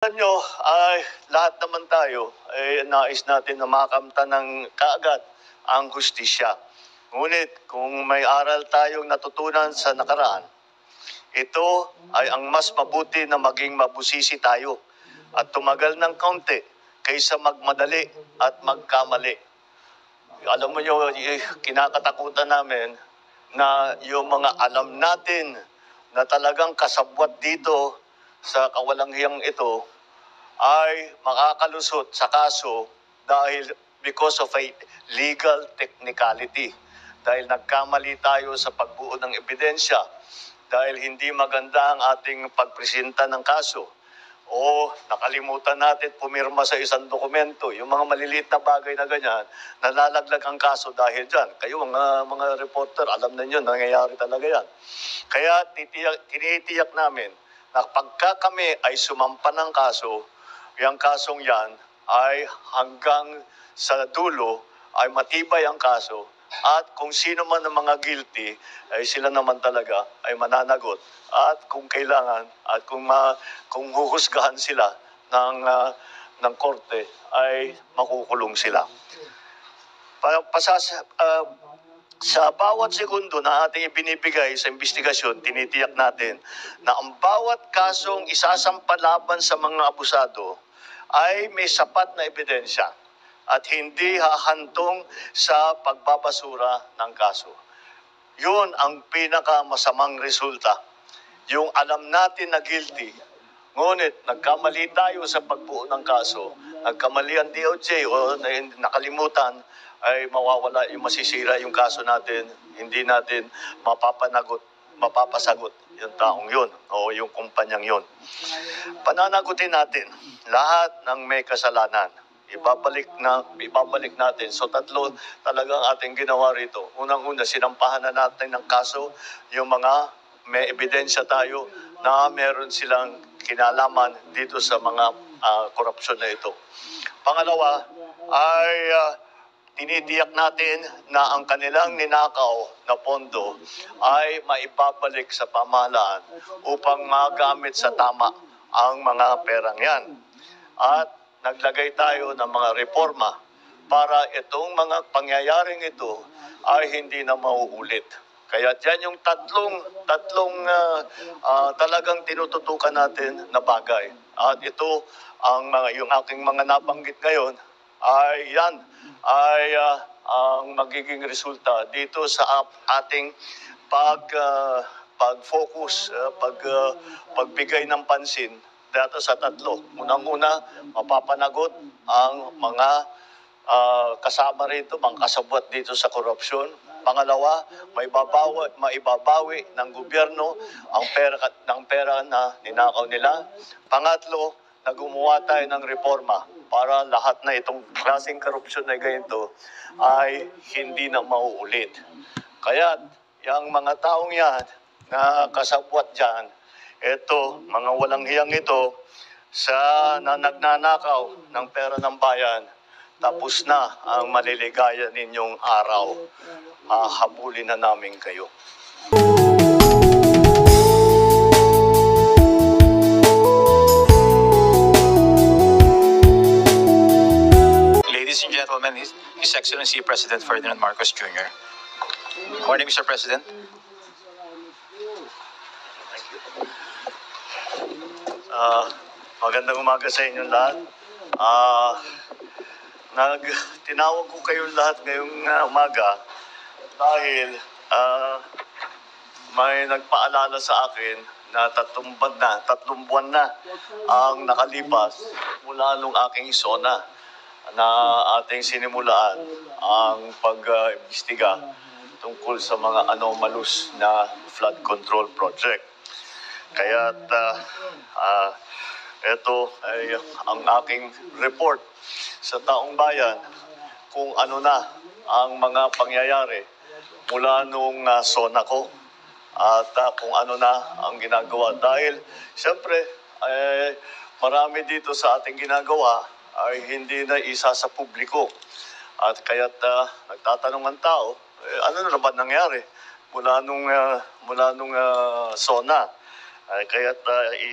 Alam nyo, ay lahat naman tayo ay nais natin na makamta ng kaagad ang hustisya. Ngunit kung may aral tayong natutunan sa nakaraan, ito ay ang mas mabuti na maging mabusisi tayo at tumagal ng kaunti kaysa magmadali at magkamali. Alam mo nyo, kinakatakutan namin na yung mga alam natin na talagang kasabwat dito sa kawalanghiyang ito ay makakalusot sa kaso dahil because of a legal technicality. Dahil nagkamali tayo sa pagbuo ng ebidensya, dahil hindi maganda ang ating pagpresenta ng kaso, o nakalimutan natin pumirma sa isang dokumento, yung mga maliliit na bagay na ganyan, nalalaglag ang kaso dahil dyan. Kayo, mga reporter, alam na nyo, nangyayari talaga yan. Kaya tinitiyak namin na pagka kami ay sumampa ng kaso, yung kasong yan ay hanggang sa dulo ay matibay ang kaso at kung sino man ang mga guilty ay sila naman talaga ay mananagot at kung kailangan at kung huhusgahan sila ng korte ay makukulong sila. Sa bawat segundo na ating ibinibigay sa investigasyon, tinitiyak natin na ang bawat kasong isasampa laban sa mga abusado ay may sapat na ebidensya at hindi hahantong sa pagbabasura ng kaso. Yun ang pinakamasamang resulta. Yung alam natin na guilty, ngunit nagkamali tayo sa pagbuo ng kaso, nagkamali ang DOJ o nakalimutan, ay mawawala yung masisira yung kaso natin, hindi natin mapapasagot yung taong yun o yung kumpanyang yun. Pananagutin natin lahat ng may kasalanan. Ibabalik natin. So tatlo talagang ating ginawa rito. Unang-una, sinampahan na natin ng kaso yung mga may ebidensya tayo na meron silang kinalaman dito sa mga korupsyon na ito. Pangalawa ay tinitiyak natin na ang kanilang ninakaw na pondo ay maibabalik sa pamahalaan upang magamit sa tama ang mga perang yan. At naglagay tayo ng mga reforma para itong mga pangyayaring ito ay hindi na mauulit. Kaya dyan yung tatlong talagang tinututukan natin na bagay. At ito, yung aking mga nabanggit ngayon, ay yan, ay ang magiging resulta dito sa ating pag-focus, pagbigay ng pansin dito sa tatlo. Unang-una, mapapanagot ang mga kasama rito, mga kasabwat dito sa korupsyon. Pangalawa, maibabawi ng gobyerno ang pera na ninakaw nila. Pangatlo, na gumawa tayo ng reforma para lahat na itong klaseng korupsyon na ganito ay hindi na mauulit. Kaya yung mga taong yan na kasabwat dyan, ito, mga walang hiyang ito, na nagnanakaw ng pera ng bayan, tapos na ang maliligaya ninyong araw. Habulin na namin kayo. Ladies and gentlemen, His Excellency President Ferdinand Marcos Jr. Morning, Mr. President. Thank you. Magandang umaga sa inyong lahat. Tinawag ko kayong lahat ngayong umaga dahil may nagpaalala sa akin na tatlong buwan na ang nakalipas mula nung aking SONA na ating sinimulaan ang pag-imbestiga tungkol sa mga anomalous na flood control project. Kaya ito ay ang aking report sa taong bayan kung ano na ang mga pangyayari mula nung SONA ko at kung ano na ang ginagawa. Dahil siyempre marami dito sa ating ginagawa ay hindi na isa sa publiko. At kaya't nagtatanong ang tao, ano na ba nangyari mula nung SONA? Kaya't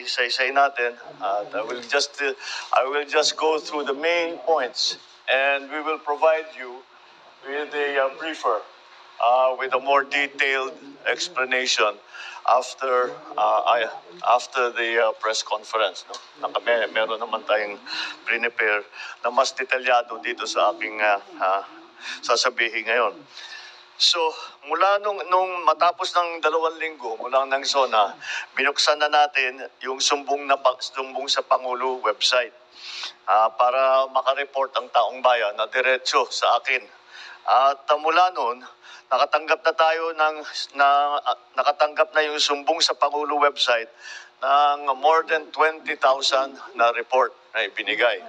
isa-isay natin at I will just go through the main points and we will provide you with a briefer with a more detailed explanation after the press conference. No? Meron naman tayong prepare na mas detalyado dito sa aking sasabihin ngayon. So, mula nung matapos ng 2 linggo, mula ng SONA, binuksan na natin yung sumbong sa Pangulo website para makareport ang taong bayan na diretso sa akin. At mula noon, nakatanggap na yung sumbong sa Pangulo website ng more than 20,000 na report na ibinigay.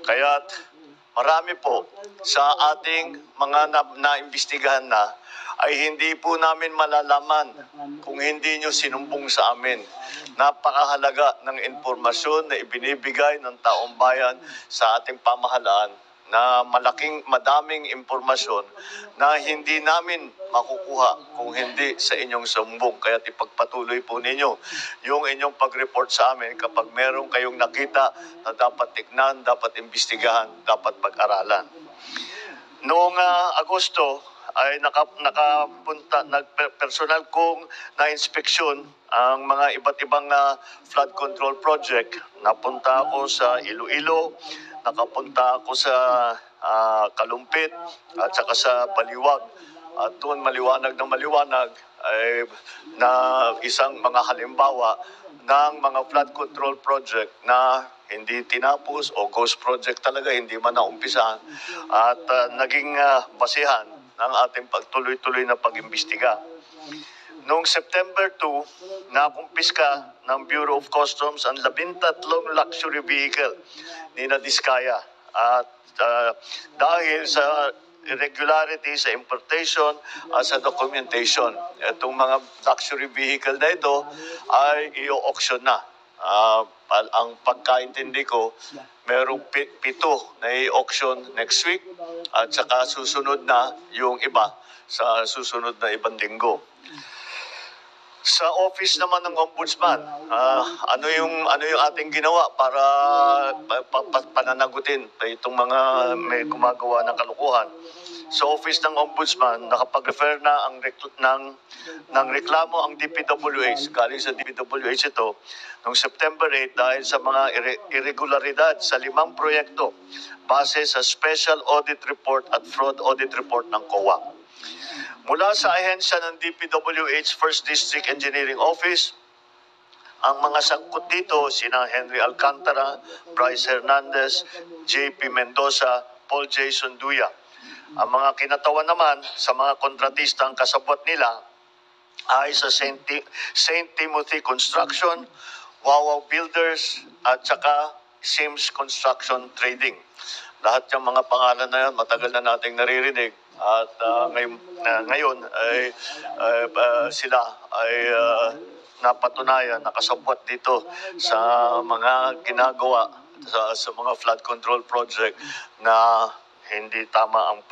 Kaya't marami po sa ating mga naimbestigahan na ay hindi po namin malalaman kung hindi nyo sinumbong sa amin. Napakahalaga ng impormasyon na ibinibigay ng taong bayan sa ating pamahalaan na madaming impormasyon na hindi namin makukuha kung hindi sa inyong sumbong. Kaya ipagpatuloy po ninyo yung inyong pag-report sa amin kapag meron kayong nakita na dapat tignan, dapat imbestigahan, dapat pag-aralan. Noong Agosto ay personal kong na-inspeksyon ang mga iba't ibang flood control project. Napunta ako sa Iloilo, nakapunta ako sa Kalumpit at saka sa Baliwag. At doon maliwanag ay na isang mga halimbawa ng mga flood control project na hindi tinapos o ghost project talaga, hindi man naumpisahan at naging basihan ng ating pagtuloy-tuloy na pag-imbestiga. Noong September 2, nakumpiska ng Bureau of Customs ang 13 luxury vehicle ni Diskaya. At dahil sa irregularity sa importation at sa documentation, itong mga luxury vehicle na ito ay i-auction na. Ang pagkaintindi ko, merong 7 na i-auction next week at saka susunod na yung iba sa susunod na ibang linggo. Sa office naman ng Ombudsman, ano yung ating ginawa para pananagutin itong mga may gumagawa ng kalukuhan. Sa office ng Ombudsman, nakapag-refer na ng reklamo ang DPWH, galing sa DPWH ito, noong September 8 dahil sa mga irregularidad sa 5 proyekto base sa Special Audit Report at Fraud Audit Report ng COA. Mula sa ahensya ng DPWH First District Engineering Office, ang mga sangkot dito sina Henry Alcantara, Bryce Hernandez, JP Mendoza, Paul Jason Duya. Ang mga kinatawan naman sa mga kontratista ang kasabwat nila ay sa St. Timothy Construction, Wawaw Builders at saka Sims Construction Trading. Lahat ng mga pangalan na yan, matagal na nating naririnig. At ngayon ay sila ay napatunayan, nakasabwat dito sa mga ginagawa sa mga flood control project na hindi tama ang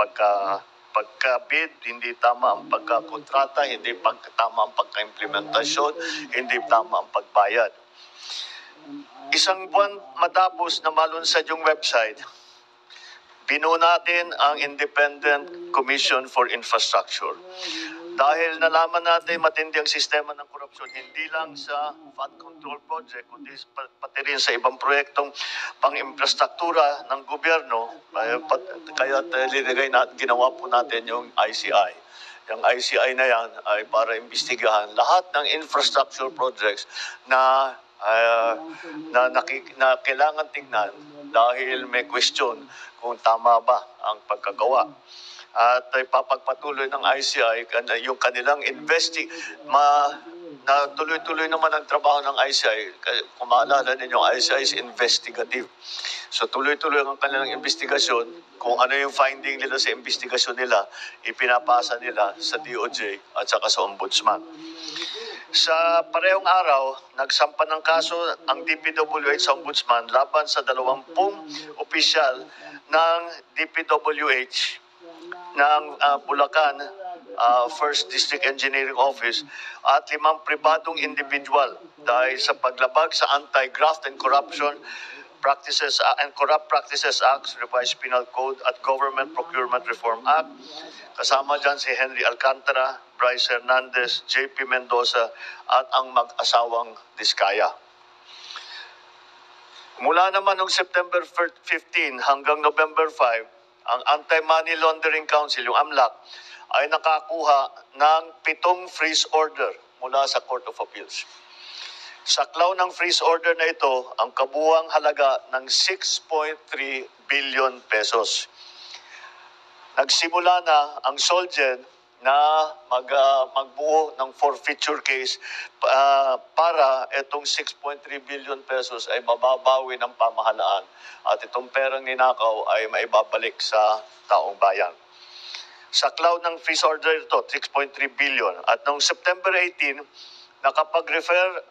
pagka-bid, hindi tama ang pagkakontrata, hindi tama ang pagka-implementasyon, hindi tama ang pagbayad. Isang buwan matapos na malunsad yung website, binuo natin ang Independent Commission for Infrastructure. Dahil nalaman natin matindi ang sistema ng korupsyon, hindi lang sa flood control project, kundi pati rin sa ibang proyektong pang-infrastruktura ng gobyerno, kaya ginawa po natin yung ICI. Yung ICI na yan ay para imbestigahan lahat ng infrastructure projects na kailangan tingnan dahil may question kung tama ba ang pagkagawa. At ipapagpatuloy ng ICI yung kanilang na tuloy-tuloy naman ang trabaho ng ICI. Kung maalala ninyo, ICI is investigative. So tuloy-tuloy ang kanilang investigasyon. Kung ano yung finding nila sa investigasyon nila, ipinapasa nila sa DOJ at saka sa Ombudsman. Sa parehong araw, nagsampa ng kaso ang DPWH sa Ombudsman laban sa 20 opisyal ng DPWH ng Bulacan First District Engineering Office at 5 pribadong individual dahil sa paglabag sa Anti-Graft and Corruption Practices and Corrupt Practices Act, Revised Penal Code at Government Procurement Reform Act. Kasama dyan si Henry Alcantara, Bryce Hernandez, JP Mendoza at ang mag-asawang Diskaya. Mula naman noong September 15 hanggang November 5, ang Anti-Money Laundering Council, yung AMLAC, ay nakakuha ng 7 freeze order mula sa Court of Appeals. Sa klaw ng freeze order na ito, ang kabuuang halaga ng 6.3 billion pesos. Nagsimula na ang Solgen na magbuo ng forfeiture case para itong 6.3 billion pesos ay mababawi ng pamahalaan at itong perang ninakaw ay maibabalik sa taong bayan. Sa cloud ng freeze order ito, 6.3 billion. At noong September 18, nakapag-refer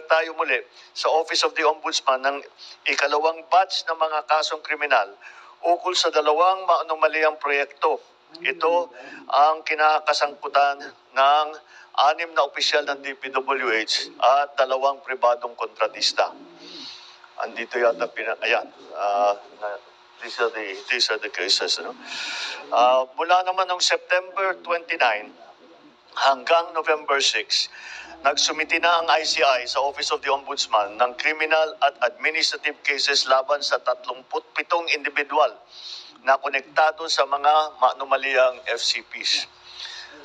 tayo muli sa Office of the Ombudsman ng ikalawang batch ng mga kasong kriminal ukol sa 2 maanomaliang proyekto. Ito ang kinakasangkutan ng 6 na opisyal ng DPWH at 2 pribadong kontratista. Andito yata ayan. These are the cases. No? Mula naman noong September 29 hanggang November 6, nagsumiti na ang ICI sa Office of the Ombudsman ng criminal at administrative cases laban sa 37 individual na konektado sa mga maanomaliang FCPs.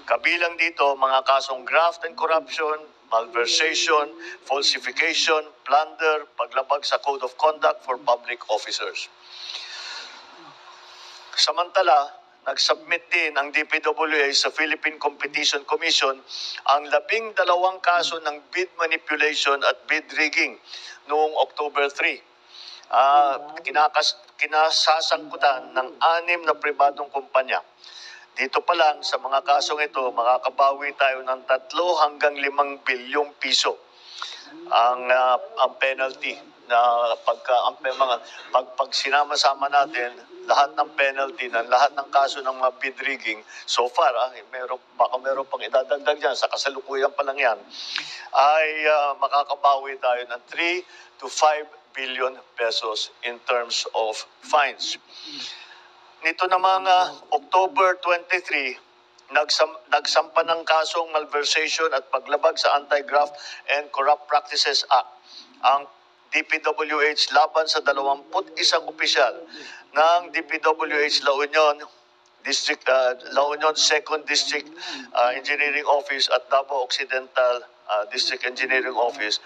Kabilang dito mga kasong graft and corruption, malversation, falsification, plunder, paglabag sa Code of Conduct for Public Officers. Samantala, nag-submit din ang DPWH sa Philippine Competition Commission ang 12 kaso ng bid manipulation at bid rigging noong October 3. Kinasasangkutan ng 6 na pribadong kumpanya. Dito pa lang sa mga kasong ito, makakabawi tayo ng 3 hanggang 5 bilyong piso ang penalty na pag sinama-sama natin lahat ng penalty ng lahat ng kaso ng mga bid rigging so far baka meron pang idadagdag diyan sa kasalukuyan pa lang yan ay makakabawi tayo ng 3 to 5 billion pesos in terms of fines. Nito na mga October 23, nagsampa ng kasong malversation at paglabag sa Anti-Graft and Corrupt Practices Act ang DPWH laban sa 21 opisyal ng DPWH La Union La Union 2nd District Engineering Office at Davao Occidental District Engineering Office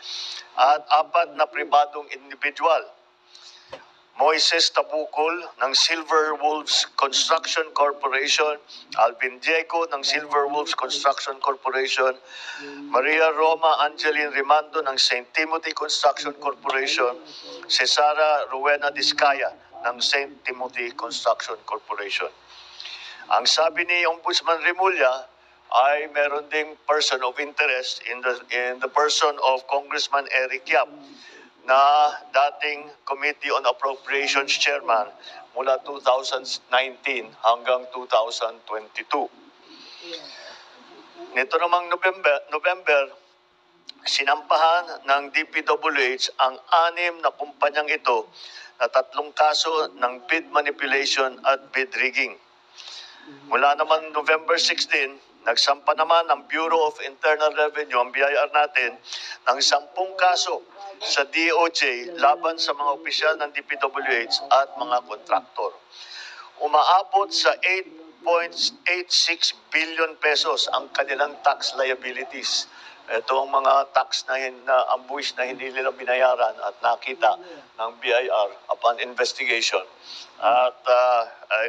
at 4 na pribadong individual. Moises Tabukol ng Silver Wolves Construction Corporation, Alvin Diego ng Silver Wolves Construction Corporation, Maria Roma Angeline Rimando ng St. Timothy Construction Corporation, Cesara Rowena Diskaya ng St. Timothy Construction Corporation. Ang sabi ni Ombudsman Remulla ay meron ding person of interest in the person of Congressman Eric Yap na dating Committee on Appropriations Chairman mula 2019 hanggang 2022. Nito namang November, sinampahan ng DPWH ang 6 na kumpanyang ito na 3 kaso ng bid manipulation at bid rigging. Mula naman November 16, nagsampa naman ang Bureau of Internal Revenue, ang BIR natin, ng 10 kaso sa DOJ laban sa mga opisyal ng DPWH at mga kontraktor. Umaabot sa 8.86 billion pesos ang kanilang tax liabilities. Ito ang mga tax na ang buwis na hindi nila binayaran at nakita ng BIR upon investigation. At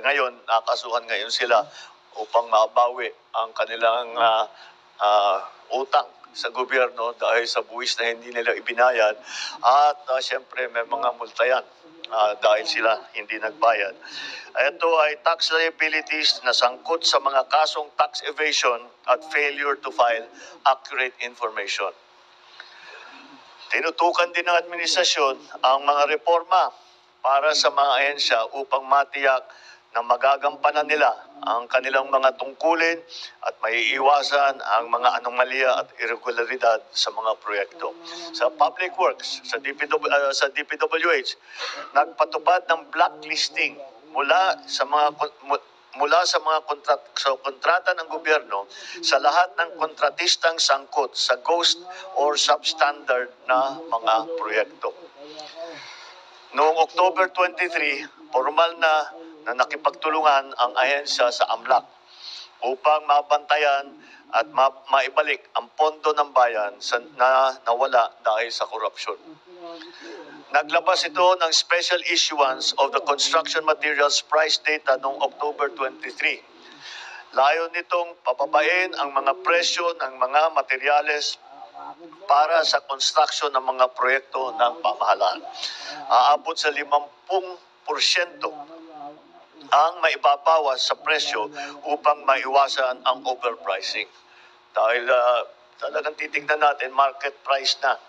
ngayon, nakasuhan ngayon sila upang mabawi ang kanilang utang sa gobyerno dahil sa buwis na hindi nila ibinayad at siyempre may mga multa yan dahil sila hindi nagbayad. Ito ay tax liabilities na sangkot sa mga kasong tax evasion at failure to file accurate information. Tinutukan din ng administrasyon ang mga reforma para sa mga ahensya upang matiyak na magagampanan nila ang kanilang mga tungkulin at maiiwasan ang mga anomalya at irregularidad sa mga proyekto. Sa Public Works, sa DPWH, nagpatupad ng blacklisting mula sa mga kontrata ng gobyerno sa lahat ng kontratistang sangkot sa ghost or substandard na mga proyekto. Noong October 23, formal na nakipagtulungan ang ahensya sa AMLAC upang mabantayan at maibalik ang pondo ng bayan na nawala dahil sa korupsyon. Naglabas ito ng special issuance of the construction materials price data noong October 23. Layo nitong pababain ang mga presyo ng mga materyales para sa construction ng mga proyekto ng pamahalaan. Aabot sa 50% ang maibabawas sa presyo upang maiwasan ang overpricing. Dahil talagang titignan natin, market price na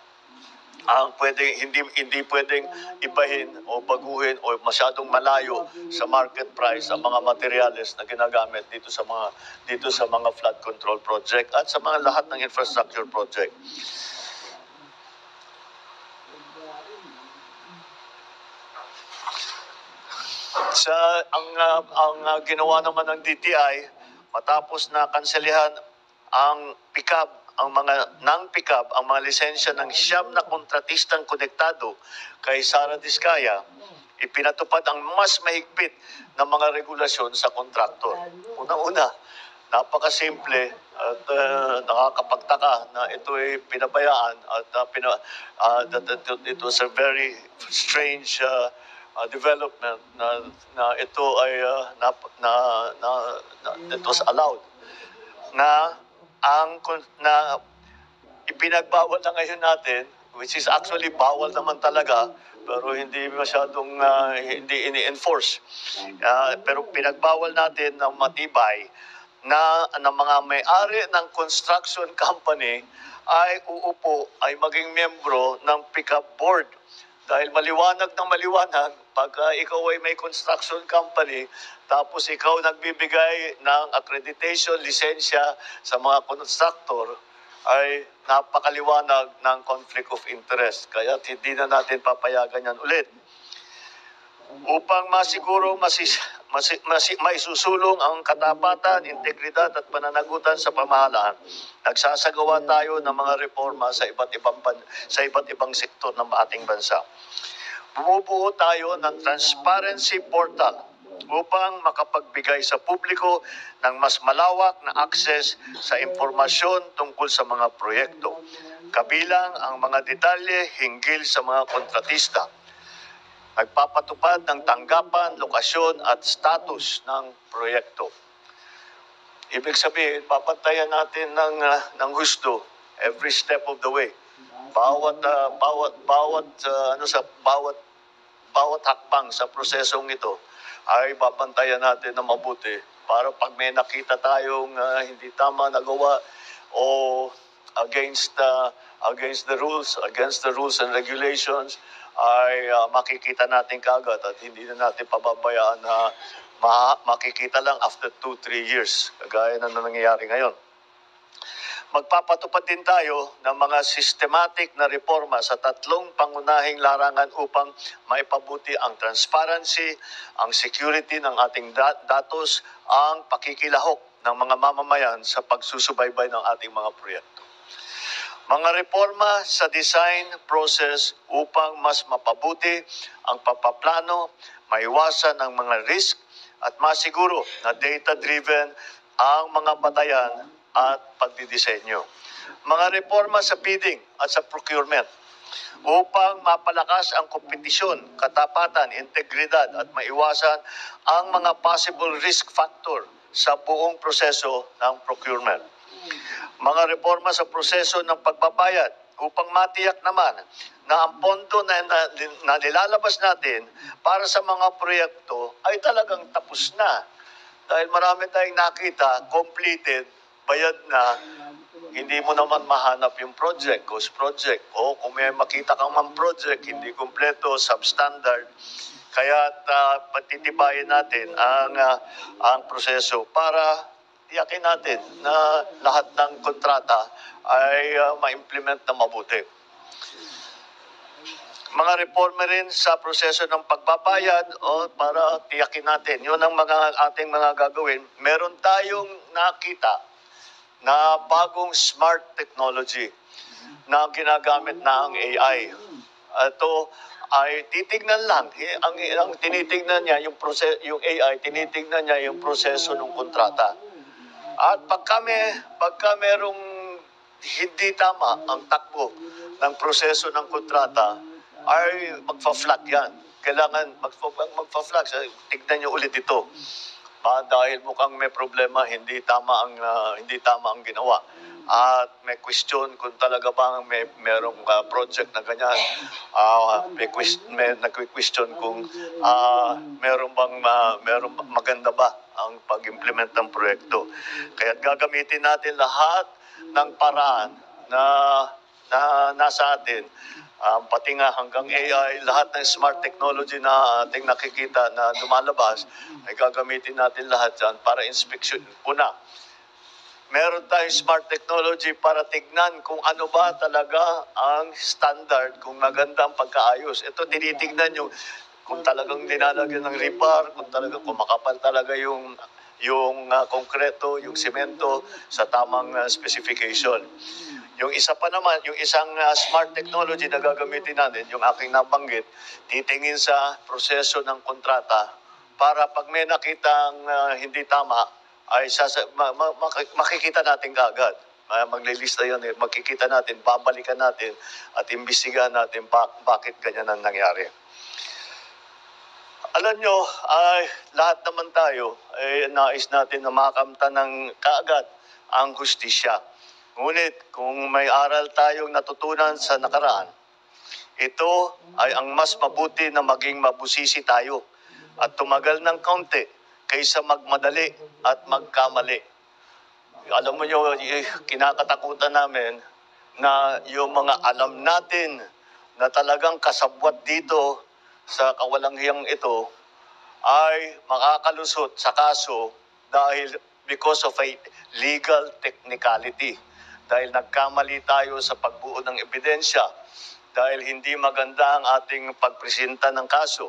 ang hindi pwedeng ibahin o baguhin o masyadong malayo sa market price ang mga materyales na ginagamit dito sa mga flood control project at sa mga lahat ng infrastructure project. Ang ginawa naman ng DTI matapos na kanselihan ang mga lisensya ng siyam na kontratistang konektado kay Sara Diskaya, ipinatupad ang mas mahigpit na mga regulasyon sa kontraktor. Una-una, napakasimple at nakakapagtaka na ito ay pinabayaan at it was a very strange development na ito ay it was allowed na ipinagbawal na ngayon natin, which is actually bawal naman talaga, pero hindi masyadong hindi ini-enforce. Pero pinagbawal natin ng matibay na mga may-ari ng construction company ay maging miyembro ng pick-up board. Dahil maliwanag ng maliwanag, pagka ikaw ay may construction company, tapos ikaw nagbibigay ng accreditation, lisensya sa mga constructor, ay napakaliwanag ng conflict of interest. Kaya hindi na natin papayagan yan ulit. Upang masiguro maisusulong ang katapatan, integridad at pananagutan sa pamahalaan, nagsasagawa tayo ng mga reforma sa iba't ibang sektor ng ating bansa. Bumubuo tayo ng transparency portal upang makapagbigay sa publiko ng mas malawak na access sa impormasyon tungkol sa mga proyekto, kabilang ang mga detalye hinggil sa mga kontratista. Nagpapatupad ng tanggapan, lokasyon at status ng proyekto. Ibig sabihin, papantayan natin ng husto every step of the way. Bawat hakbang sa prosesong ito ay babantayan natin na mabuti para pag may nakita tayong hindi tama nagawa o against the rules and regulations ay makikita natin kaagad at hindi na natin pababayaan na makikita lang after 2-3 years, kagaya na nangyayari ngayon. Magpapatupad din tayo ng mga systematic na reforma sa tatlong pangunahing larangan upang maipabuti ang transparency, ang security ng ating datos, ang pakikilahok ng mga mamamayan sa pagsusubaybay ng ating mga proyekto. Mga reforma sa design process upang mas mapabuti ang papaplano, maiwasan ang mga risk at masiguro na data-driven ang mga batayan at pagdidisenyo. Mga reforma sa bidding at sa procurement upang mapalakas ang kompetisyon, katapatan, integridad at maiwasan ang mga possible risk factor sa buong proseso ng procurement. Mga reforma sa proseso ng pagbabayad upang matiyak naman na ang pondo na nilalabas natin para sa mga proyekto ay talagang tapos na. Dahil marami tayong nakita, completed, bayad na, hindi mo naman mahanap yung project, ghost project. O kung may makita kang man project, hindi kompleto, substandard, Kaya patitibayin natin ang proseso para tiyakin natin na lahat ng kontrata ay ma-implement na mabuti. Mga reforma rin sa proseso ng pagbabayad o para tiyakin natin. Yun ang ating mga gagawin. Meron tayong nakita na bagong smart technology na ginagamit na ang AI. Ito ay titignan lang. Ang tinitignan niya, yung AI, tinitignan niya yung proseso ng kontrata. At pagka merong hindi tama ang takbo ng proseso ng kontrata, ay magfa-flag yan. Kailangan magfa-flag. Tignan niyo ulit ito. Dahil mukhang may problema, hindi tama ang ginawa. At may question kung talaga bang merong project na ganyan. May nagque-question kung merong maganda ba ang pag-implement ng proyekto. Kaya gagamitin natin lahat ng paraan na nasa atin. Pati nga hanggang AI, lahat ng smart technology na ating nakikita na lumalabas, ay gagamitin natin lahat dyan para inspeksyon. Una, meron tayong smart technology para tignan kung ano ba talaga ang standard, kung maganda ang pagkaayos. Ito, tinitignan yung kung talagang nilalagyan ng rebar, kung talagang kumakapal talaga yung konkreto, yung semento sa tamang specification. Yung isa pa naman, yung isang smart technology na gagamitin natin, yung aking nabanggit, titingin sa proseso ng kontrata para pag may nakitang hindi tama, ay makikita natin kaagad. Maglilista yan, makikita natin, babalikan natin at imbestigahan natin bakit ganyan ang nangyari. Alam nyo, ay lahat naman tayo ay nais natin na makamta ng kaagad ang hustisya. Ngunit kung may aral tayong natutunan sa nakaraan, ito ay ang mas mabuti na maging mabusisi tayo at tumagal ng kaunti kaysa magmadali at magkamali. Alam mo nyo, kinakatakutan namin na yung mga alam natin na talagang kasabwat dito sa kawalanghiyang ito ay makakalusot sa kaso dahil because of a legal technicality. Dahil nagkamali tayo sa pagbuo ng ebidensya, dahil hindi maganda ang ating pagpresenta ng kaso,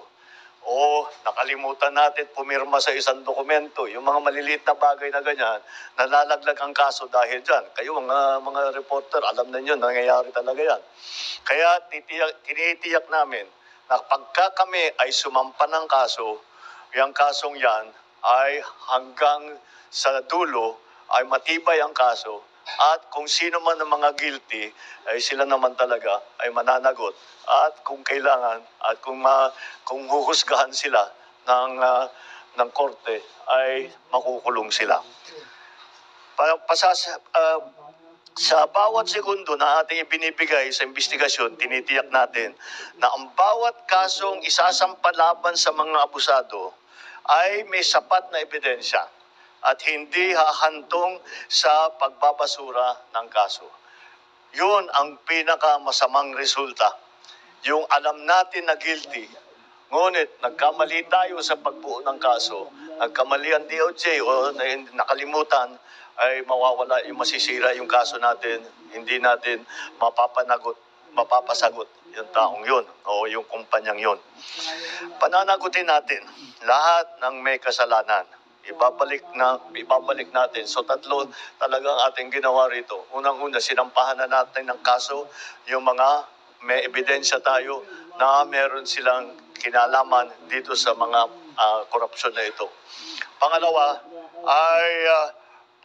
o nakalimutan natin pumirma sa isang dokumento, yung mga maliliit na bagay na ganyan, nalalaglag ang kaso dahil dyan. Kayo mga reporter, alam na nyo, nangyayari talaga yan. Kaya tinitiyak namin na pagka kami ay sumampa ng kaso, yung kasong yan ay hanggang sa dulo ay matibay ang kaso. At kung sino man ang mga guilty, ay sila naman talaga ay mananagot. At kung kailangan, at kung huhusgahan sila ng korte, ay makukulong sila. Sa bawat segundo na ating ibinibigay sa investigasyon, tinitiyak natin na ang bawat kasong isasampa laban sa mga abusado ay may sapat na ebidensya at hindi hahantong sa pagbabasura ng kaso. Yun ang pinakamasamang resulta. Yung alam natin na guilty, ngunit nagkamali tayo sa pagbuo ng kaso, nagkamali ang DOJ o nakalimutan, ay mawawala, yung masisira yung kaso natin, hindi natin mapapasagot yung taong yun o yung kumpanyang yun. Pananagutin natin lahat ng may kasalanan. Ibabalik natin. So tatlo talagang ating ginawa rito. Unang-una, sinampahan na natin ng kaso yung mga may ebidensya tayo na meron silang kinalaman dito sa mga korupsyon na ito. Pangalawa ay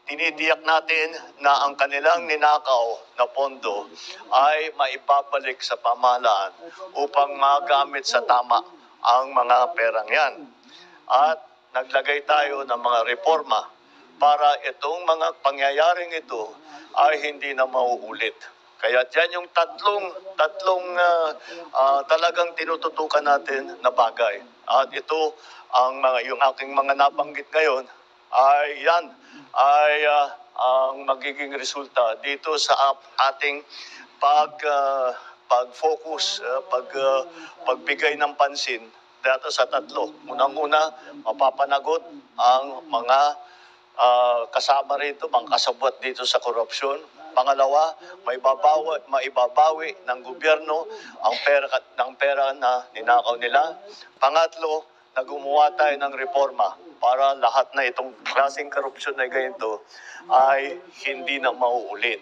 tinitiyak natin na ang kanilang ninakaw na pondo ay maibabalik sa pamahalaan upang magamit sa tama ang mga perang yan. At naglagay tayo ng mga reforma para itong mga pangyayaring ito ay hindi na mauulit. Kaya dyan yung tatlong talagang tinututukan natin na bagay. At ito, yung aking mga nabanggit ngayon, ay yan, ang magiging resulta dito sa ating pag-focus, pagbigay ng pansin dito sa tatlo. Unang-una, mapapanagot ang mga kasama rito, mga kasabwat dito sa korupsyon. Pangalawa, maibabawi ng gobyerno ang pera na ninakaw nila. Pangatlo, na gumawa tayo ng reforma para lahat na itong klaseng korupsyon na ganito ay hindi na mauulit.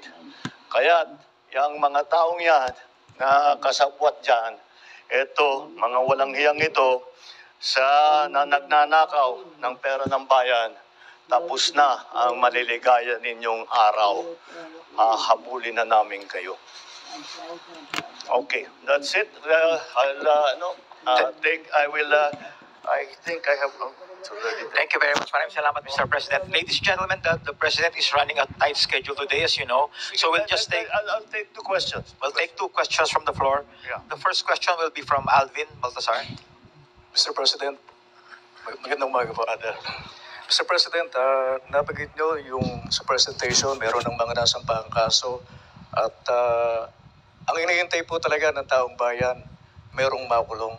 Kaya, yung mga taong yan na kasabwat dyan, ito, mga walang hiyang ito, sa nagnanakaw ng pera ng bayan, tapos na ang maliligaya ninyong araw. Habulin na namin kayo. Okay, that's it. I think I have to ready. Thank you very much. Maraming salamat, Mr. President. Ladies and gentlemen, the President is running a tight schedule today, as you know. So we'll just take... I'll take 2 questions. We'll take 2 questions from the floor. Yeah. The first question will be from Alvin Baltasar. Mr. President, magandang umaga po. Mr. President, nabanggit nyo yung sa presentation, meron ng mga nasampahang kaso at ang inihintay po talaga ng taong bayan, merong makulong.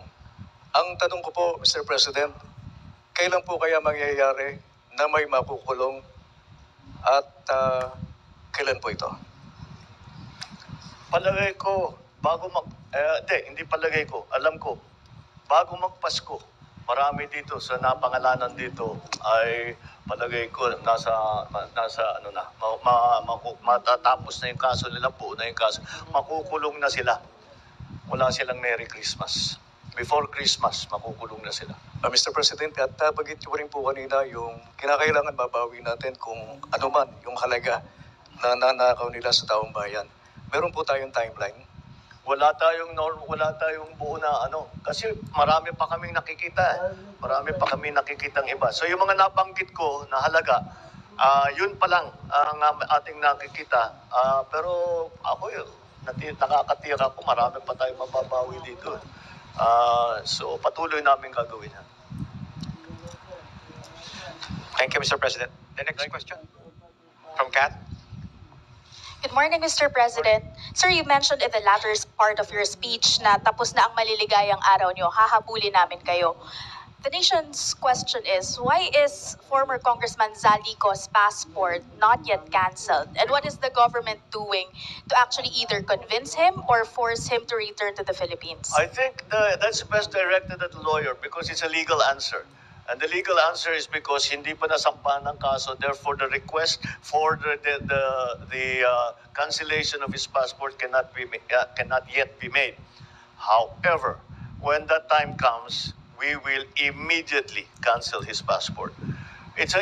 Ang tanong ko po, Mr. President, kailan po kaya mangyayari na may makukulong at kailan po ito? Palagay ko, hindi palagay ko, alam ko, bago magpasko, marami dito sa napangalanan dito ay palagay ko matatapos na yung kaso nila, buo na yung kaso, makukulong na sila. Wala silang Merry Christmas. Before Christmas, makukulong na sila. Mr. President, at bagit nyo rin po kanina yung kinakailangan babawi natin kung ano man yung halaga na nanakaw nila sa taong bayan. Meron po tayong timeline. Wala tayong buo na kasi marami pa kaming nakikita. Marami pa kaming nakikitang iba. So yung mga nabanggit ko na halaga, yun pa lang ang ating nakikita. Pero ako nakakatiyak ako, marami pa tayong mababawi dito. So patuloy namin gagawin yan. Thank you, Mr. President. The next question from Kat. Good morning, Mr. President. Sir, you mentioned in the latter part of your speech na tapos na ang maliligayang araw nyo, hahabulin namin kayo. The nation's question is, why is former Congressman Zaldico's passport not yet cancelled? And what is the government doing to actually either convince him or force him to return to the Philippines? I think that's best directed at the lawyer because it's a legal answer. And the legal answer is because hindi pa nasampahan ng kaso, therefore the request for the cancellation of his passport cannot yet be made. However, when that time comes, we will immediately cancel his passport. I'm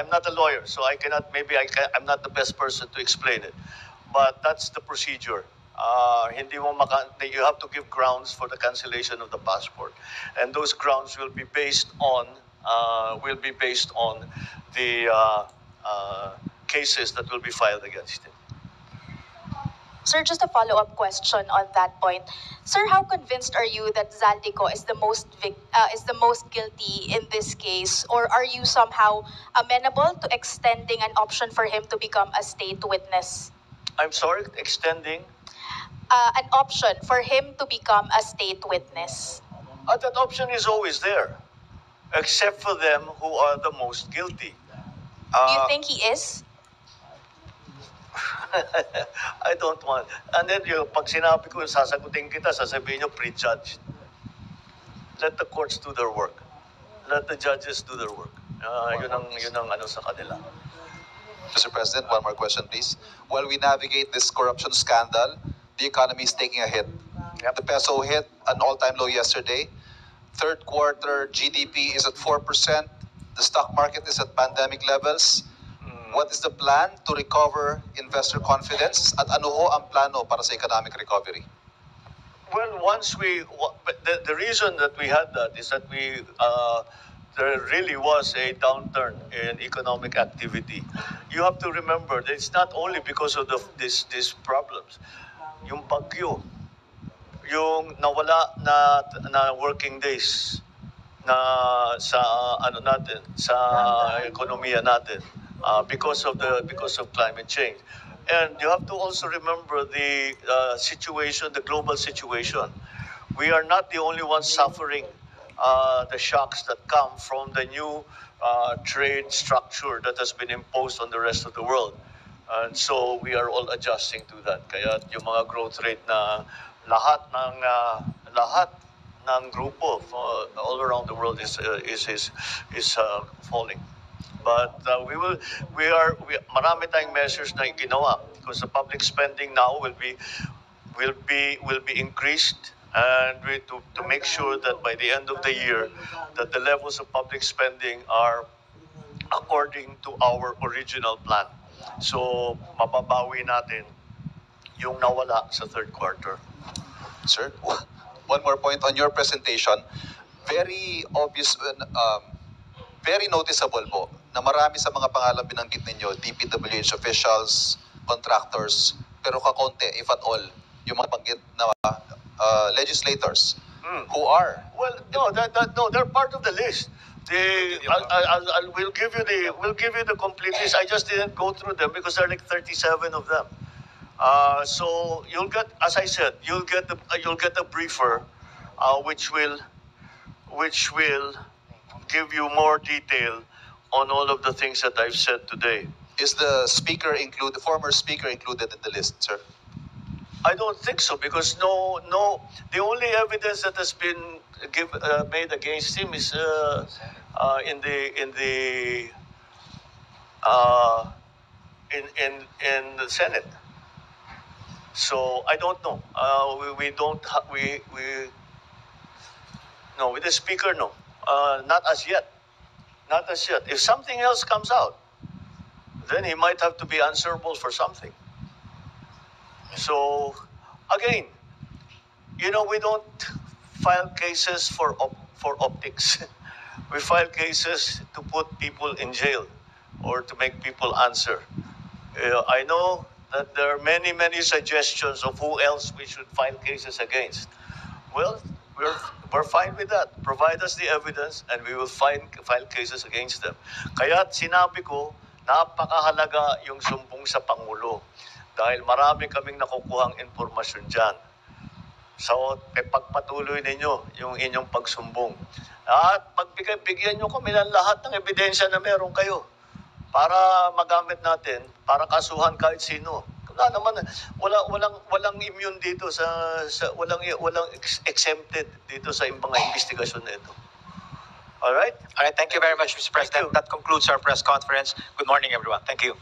not a lawyer, so I'm not the best person to explain it. But that's the procedure. You have to give grounds for the cancellation of the passport, and those grounds will be based on the cases that will be filed against him. Sir, just a follow-up question on that point. Sir, how convinced are you that Zaldico is the most guilty in this case, or are you somehow amenable to extending an option for him to become a state witness? I'm sorry, extending. An option for him to become a state witness. That option is always there, except for them who are the most guilty. Do you think he is? I don't want. And then pag sinabi ko, sasagutin kita, sasabihin nyo, prejudged. Let the courts do their work. Let the judges do their work. Yun ang sa kanila. Mr. President, one more question, please. While we navigate this corruption scandal, the economy is taking a hit. The peso hit an all-time low yesterday. Third quarter GDP is at 4%. The stock market is at pandemic levels. What is the plan to recover investor confidence? At ano ho ang plano para sa economic recovery? Well, the reason that we had that is that there really was a downturn in economic activity. You have to remember that it's not only because of these problems. Yung bagyo, yung nawala na working days na sa sa ekonomiya natin because of climate change. And you have to also remember the situation, the global situation. we are not the only ones suffering the shocks that come from the new trade structure that has been imposed on the rest of the world. And so we are all adjusting to that. Kaya yung mga growth rate na lahat ng grupo all around the world is falling. But marami tayong measures na ginawa because the public spending now will be increased, and to make sure that by the end of the year that the levels of public spending are according to our original plan. So mababawi natin yung nawala sa third quarter. Sir, one more point on your presentation. Very obvious, very noticeable po na marami sa mga pangalan binanggit ninyo, DPWH officials, contractors, pero kakonti, if at all, yung mga banggit na legislators who are. Well, no, they're part of the list. We'll give you the complete list. I just didn't go through them because there are like 37 of them. So you'll get, as I said, you'll get a briefer, which will give you more detail on all of the things that I've said today. Is the former speaker included in the list, sir? I don't think so because no. The only evidence that has been made against him is in the Senate. So I don't know. No, with the speaker, no. Not as yet. Not as yet. If something else comes out, then he might have to be answerable for something. So, again, we don't file cases for optics. We file cases to put people in jail or to make people answer. I know that there are many, many suggestions of who else we should file cases against. Well, we're fine with that. Provide us the evidence and we will file cases against them. Kaya sinabi ko, napakahalaga yung sumbong sa Pangulo. Dahil marami kaming nakukuhang impormasyon dyan. So, pagpatuloy ninyo yung inyong pagsumbong. At bigyan nyo kami ng lahat ng ebidensya na meron kayo para magamit natin, para kasuhan kahit sino. Walang immune dito walang exempted dito sa mga investigasyon na ito. All right? All right, thank you very much, Mr. President. you. That concludes our press conference. Good morning, everyone. Thank you.